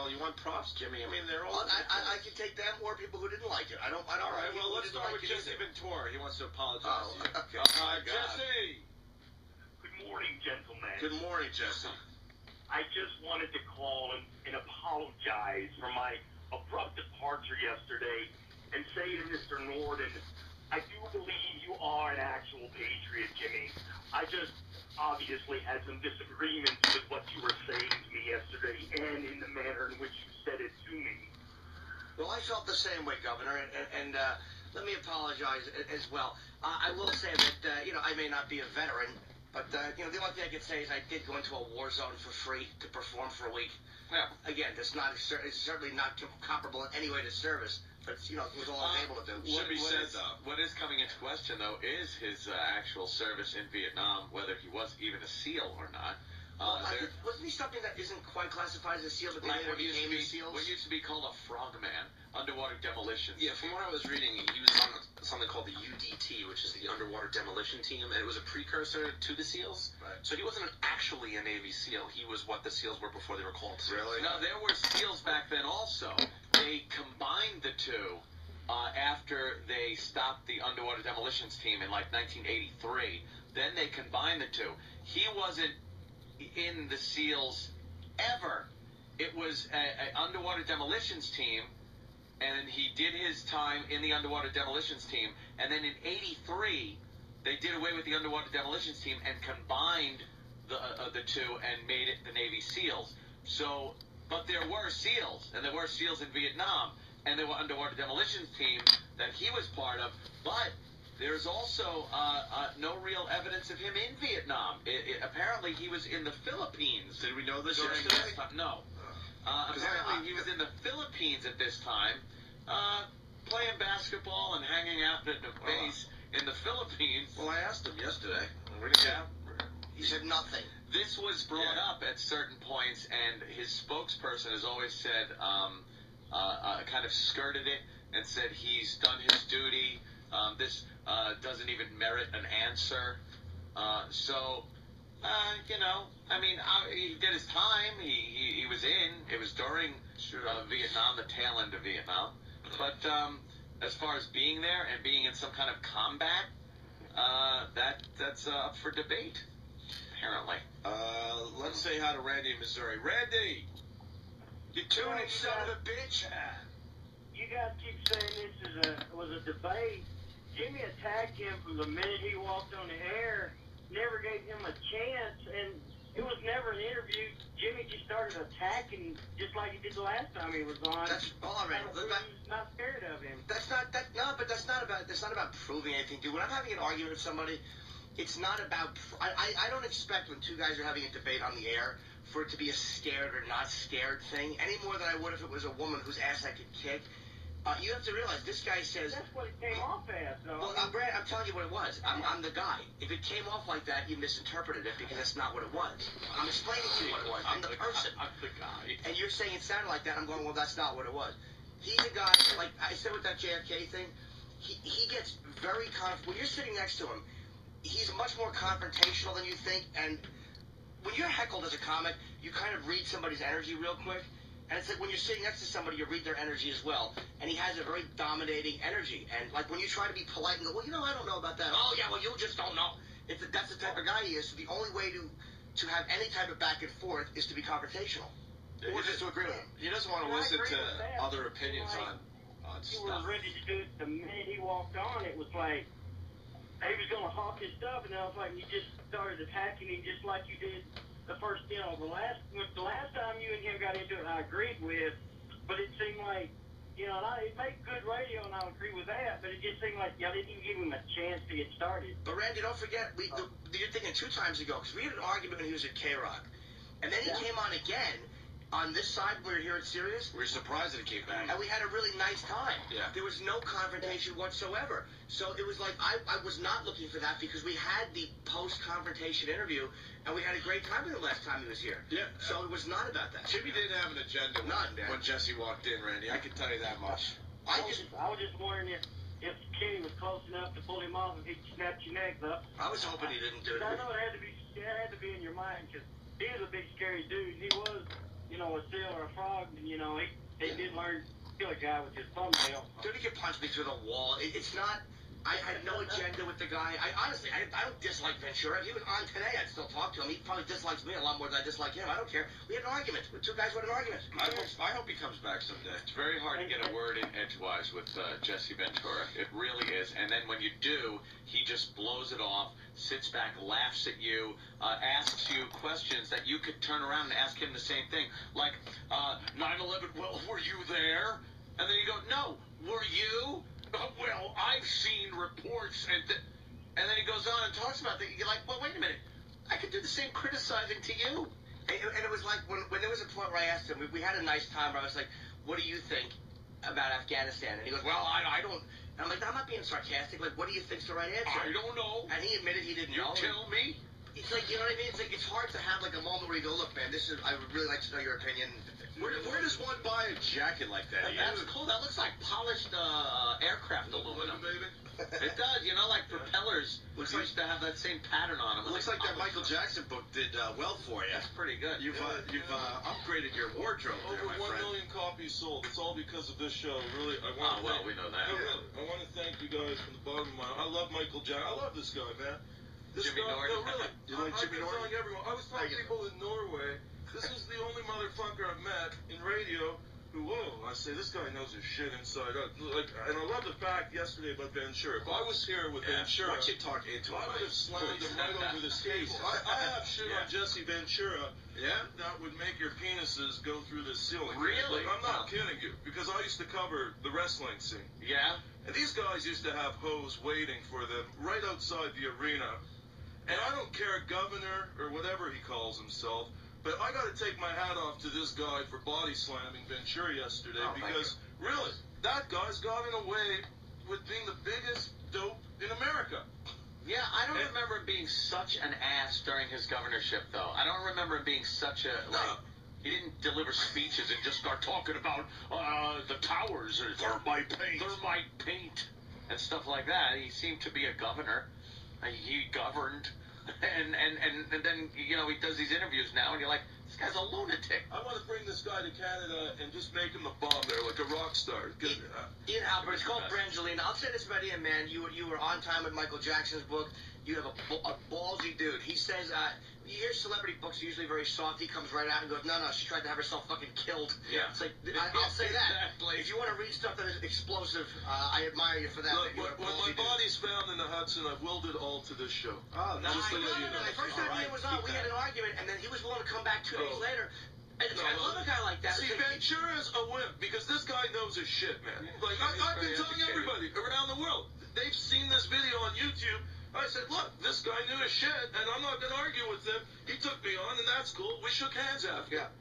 well. You want props, Jimmy? I mean, they're all. I could take them or people who didn't like it. I don't. All right. Well, let's start with Jesse Ventura. He wants to apologize. Oh, okay. Jesse. Good morning, gentlemen. Good morning, Jesse. I just wanted to call and apologize for my abrupt departure yesterday and say to Mr. Norden, I do believe you are an actual patriot, Jimmy. I just obviously had some disagreements with what you were saying to me yesterday and in the manner in which you said it to me. Well, I felt the same way, Governor, and let me apologize as well. I will say that, I may not be a veteran, but, the only thing I can say is I did go into a war zone for free to perform for a week. Yeah. Again, it's certainly not comparable in any way to service, but, it was all I was able to do. Should be said, though. What is coming into question, though, is his actual service in Vietnam, whether he was even a SEAL or not. Wasn't he something that isn't quite classified as a SEAL, but they later became SEALs? What used to be called a frogman, underwater demolition. Yeah, from what I was reading, he was on something called the UDT, which is the Underwater Demolition Team, and it was a precursor to the SEALs. Right. So he wasn't actually a Navy SEAL. He was what the SEALs were before they were called SEALs. Really? No, No, there were SEALs back then also. They combined the two after they stopped the Underwater Demolitions Team in, 1983. Then they combined the two. He wasn't in the SEALs ever. It was an Underwater Demolitions Team, and he did his time in the Underwater Demolitions Team, and then in 83, they did away with the Underwater Demolitions Team and combined the two and made it the Navy SEALs. So, but there were SEALs, and there were SEALs in Vietnam, and there were Underwater Demolitions Team that he was part of, but there's also no real evidence of him in Vietnam. Apparently, he was in the Philippines. Did we know this during yesterday? this time. No. Apparently, he was in the Philippines at this time, playing basketball and hanging out at the base in the Philippines. Well, I asked him yesterday. Yeah. He said nothing. This was brought up at certain points, and his spokesperson has always said, kind of skirted it and said he's done his duty. This doesn't even merit an answer. He did his time. He was in. It was during Vietnam, the tail end of Vietnam. But as far as being there and being in some kind of combat, that's up for debate, apparently. Let's say hi to Randy in Missouri. Randy! You tuning, son of a bitch? You guys keep saying this was a debate. Jimmy attacked him from the minute he walked on the air, never gave him a chance, and it was never an interview. Jimmy just started attacking just like he did the last time he was on. That's all right. He's not scared of him. But that's not about proving anything, dude. When I'm having an argument with somebody, it's not about. I don't expect when two guys are having a debate on the air for it to be a scared or not scared thing any more than I would if it was a woman whose ass I could kick. You have to realize this guy says. That's what it came off as, though. Well, Brad, I'm telling you what it was. I'm the guy. If it came off like that, you misinterpreted it because that's not what it was. I'm explaining to you what it was. I'm the person. I'm the guy. And you're saying it sounded like that. I'm going, well, that's not what it was. He's a guy, like I said with that JFK thing, he gets very when you're sitting next to him, he's much more confrontational than you think. And when you're heckled as a comic, you kind of read somebody's energy real quick. And it's like when you're sitting next to somebody, you read their energy as well. And he has a very dominating energy. And like when you try to be polite and go, well, I don't know about that. Oh, yeah, well, you just don't know. That's the type of guy he is. So the only way to have any type of back and forth is to be confrontational. Or just to agree with him. He doesn't want to listen to other opinions on You stuff. were ready to do it the minute he walked on. It was like he was going to hawk his stuff, and then I was like, you just started attacking him just like you did the first, the last time you and him got into it, I agreed with, but it seemed like, it made good radio, and I agree with that, but it just seemed like y'all didn't even give him a chance to get started. But Randy, don't forget, you're thinking 2 times ago, because we had an argument when he was at K-Rock, and then he came on again, on this side, we were here at Sirius. We were surprised that he came back. And we had a really nice time. Yeah. There was no confrontation whatsoever. So it was like, I was not looking for that because we had the post-confrontation interview, and we had a great time with him last time he was here. Yeah. So it was not about that. Jimmy didn't have an agenda when Jesse walked in, Randy. I can tell you that much. I was just wondering if Kenny was close enough to pull him off if he snapped your neck up. I was hoping he didn't do it. I know it had to be in your mind because he was a big scary dude. He was a seal or a frog, and, he did learn to kill a guy with his thumbnail. Dude, he could punch me through the wall. It's not... I had no agenda with the guy. Honestly, I don't dislike Ventura. If he was on today, I'd still talk to him. He probably dislikes me a lot more than I dislike him. I don't care. We had an argument. With two guys with an argument. I hope he comes back someday. It's very hard to get a word in edgewise with Jesse Ventura. It really is. And then when you do, he just blows it off, sits back, laughs at you, asks you questions that you could turn around and ask him the same thing. Like, 9/11, well, were you there? And then you go, no, were you? Well, I've seen reports, and then he goes on and talks about that. You're like, well, wait a minute. I could do the same criticizing to you. And it was like when there was a point where I asked him, we had a nice time where I was like, what do you think about Afghanistan? And he goes, well, I don't. And I'm like, no, I'm not being sarcastic. Like, what do you think's the right answer? I don't know. And he admitted he didn't know. You tell me. It's like, you know what I mean? It's like, it's hard to have like a moment where you go, look, man, I would really like to know your opinion. Where does one buy a jacket like that? That's cool. That looks like polished aircraft aluminum. It does. Like propellers used to have that same pattern on them. It looks like that Michael Jackson book did well for you. That's pretty good. You've upgraded your wardrobe. Over 1 million copies sold. It's all because of this show. Really, I want to we know that. No, really, I want to thank you guys from the bottom of my heart. I love Michael Jackson. I love this guy, man. Jimmy Norton. No, really. You like Jimmy Norton? I've been telling everyone. I was telling people in Norway. This is the only motherfucker I've met in radio who, I say, this guy knows his shit inside out. And I love the fact yesterday about Ventura. If I was here with Ventura, Once you talk into I would have slammed him right over this table. I have shit on Jesse Ventura that would make your penises go through the ceiling. Really? I'm not kidding you, because I used to cover the wrestling scene. Yeah? And these guys used to have hoes waiting for them right outside the arena. And I don't care, governor or whatever he calls himself, but I got to take my hat off to this guy for body slamming Ventura yesterday because, really, that guy's gotten away with being the biggest dope in America. Yeah, I don't remember him being such an ass during his governorship, though. I don't remember him being such a, he didn't deliver speeches and just start talking about the towers or thermite paint and stuff like that. He seemed to be a governor. He governed. And then, he does these interviews now, and you're like, this guy's a lunatic. I want to bring this guy to Canada and just make him a bomb there, like a rock star. Ian Albert, it's called Brangelina. I'll say this about Ian, man. You were on time with Michael Jackson's book. You have a ballsy dude. He says, you hear celebrity books are usually very soft. He comes right out and goes, no, she tried to have herself fucking killed. Yeah. It's like, I'll say that. Exactly. If you want to read stuff that is explosive, I admire you for that. Look, when my body's found in the Hudson, I've willed it all to this show. Oh, no. The first time Ian was on, we had an argument, and then he was willing to come back 2 days later. I love a guy like that. See, Ventura's a wimp, because this guy knows his shit, man. Like, I've been telling everybody around the world, they've seen this video on YouTube. I said, look, this guy knew his shit, and I'm not going to argue with him. He took me on, and that's cool. We shook hands after. Yeah.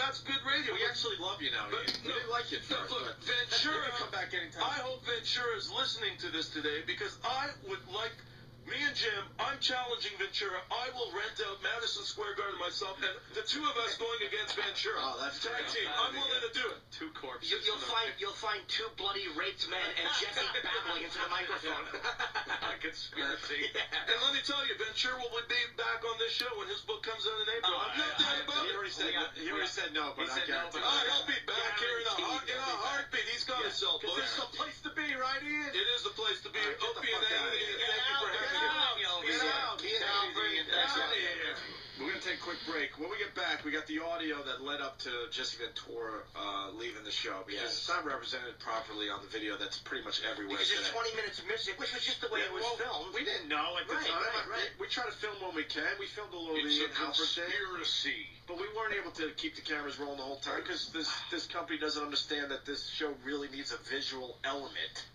That's good radio. We actually love you now. But, We didn't like you at first. Look, Ventura, come back anytime. I hope Ventura is listening to this today, because I would like, me and Jim, I'm challenging Ventura. I will rent out Madison Square Garden myself, and the two of us going against Ventura. Oh, that's tag team. I'm willing to do it. Two corpses. You'll find two bloody raped men and Jesse babbling into the microphone. Conspiracy. Yeah. And let me tell you, Ventura will be back on this show when his book comes out in April. I'm not doubt about it. He already said no, but I guarantee. He'll be back here in a heartbeat. He's got to sell books. This is the place to be, right, Ian? It is the place to be. Opie and Anthony, thank you for having me. We're going to take a quick break. When we get back, we got the audio that led up to Jesse Ventura leaving the show because it's not represented properly on the video that's pretty much everywhere Because today. there's 20 minutes missing, which was just the way it was filmed. We didn't know at the time. Right. We try to film when we can. We filmed a little of the in-house Conspiracy. but we weren't able to keep the cameras rolling the whole time because this company doesn't understand that this show really needs a visual element.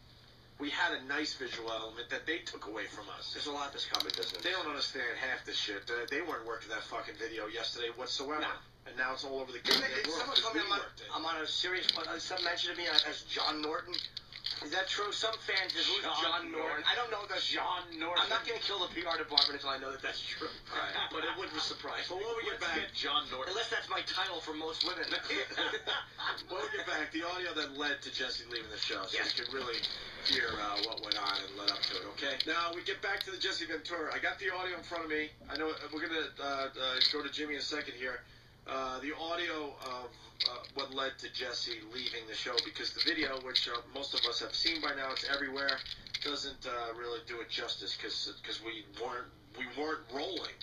We had a nice visual element that they took away from us. There's a lot this company doesn't. They don't understand half this shit. They weren't working that fucking video yesterday whatsoever. No. And now it's all over the goddamn world. Someone told me worked it. I'm on a serious one. Some mentioned to me as John Norton. Is that true? Some fans just who's John Norton. I don't know if that's John Norton. I'm not going to kill the PR department until I know that that's true. Right. But it wouldn't surprise me. But when we get back, John Norton. Unless that's my title for most women. when we get back, the audio that led to Jesse leaving the show, so you can really hear what went on and led up to it, okay? Now, we get back to the Jesse Ventura. I got the audio in front of me. I know we're going to go to Jimmy in a second here. the audio of what led to Jesse leaving the show, because the video, which most of us have seen by now, it's everywhere, doesn't really do it justice because we weren't rolling.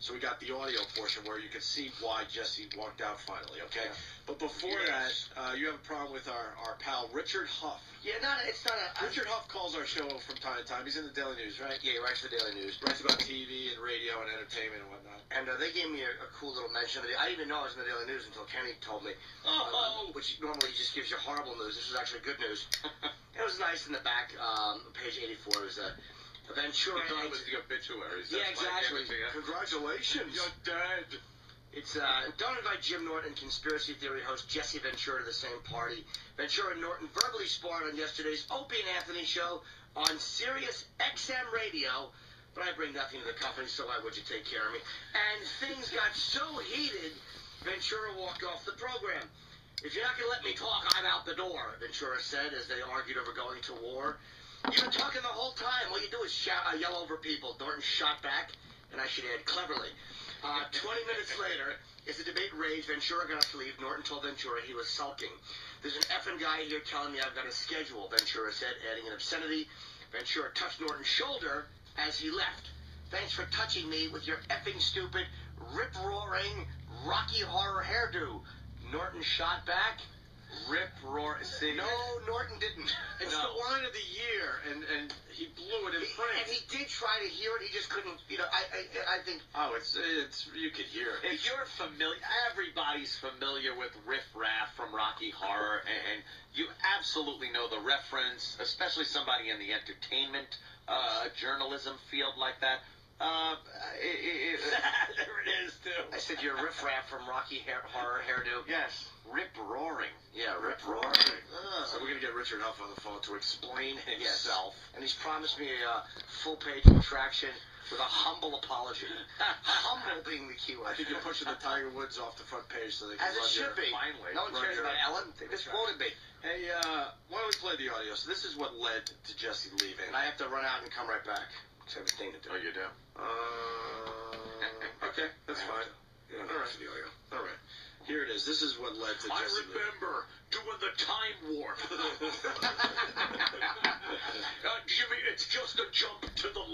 So we got the audio portion where you can see why Jesse walked out finally, okay? Yeah. But before that, you have a problem with our pal Richard Huff. Yeah, it's not a... Richard Huff calls our show from time to time. He's in the Daily News, right? Yeah, he writes for the Daily News. Writes about TV and radio and entertainment and whatnot. And they gave me a cool little mention of it. I didn't even know I was in the Daily News until Kenny told me. Which normally just gives you horrible news. This was actually good news. It was nice in the back, page 84. It was Ventura. It was the obituaries. Yeah, exactly. Congratulations. You're dead. It's don't invite Jim Norton and conspiracy theory host Jesse Ventura to the same party. Ventura and Norton verbally sparred on yesterday's Opie and Anthony show on Sirius XM radio. But I bring nothing to the company, so why would you take care of me? And things got so heated, Ventura walked off the program. If you're not going to let me talk, I'm out the door, Ventura said as they argued over going to war. You've been talking the whole time. All you do is yell over people. Norton shot back, and I should add cleverly. 20 minutes later, as the debate raged, Ventura got up to leave. Norton told Ventura he was sulking. There's an effing guy here telling me I've got a schedule, Ventura said, adding an obscenity. Ventura touched Norton's shoulder as he left. Thanks for touching me with your effing stupid, rip-roaring, Rocky Horror hairdo. Norton shot back. Rip-roar. See, no, Norton didn't. It's the line of the year, and he blew it in print. And he did try to hear it. He just couldn't. I think. Oh, it's you could hear it. If you're familiar, everybody's familiar with Riff Raff from Rocky Horror, and you absolutely know the reference, especially somebody in the entertainment journalism field like that. There it is, too. I said you're Riff Raff from Rocky Horror hairdo. Yes. Rip-roaring. Yeah, rip-roaring. So we're going to get Richard Huff on the phone to explain himself. Yes. And he's promised me a full-page retraction with a humble apology. Humble being the key word. I think you're pushing the Tiger Woods off the front page so they can As it should be. Finally. No one cares about Ellen. They just quoted me. Hey, why don't we play the audio? So this is what led to Jesse leaving. And I have to run out and come right back. It's everything to do. Oh, you do? Okay, that's fine. You don't know the audio. All right. Here it is. This is what led to Jesse I remember doing the time warp. Jimmy, it's just a jump to the left.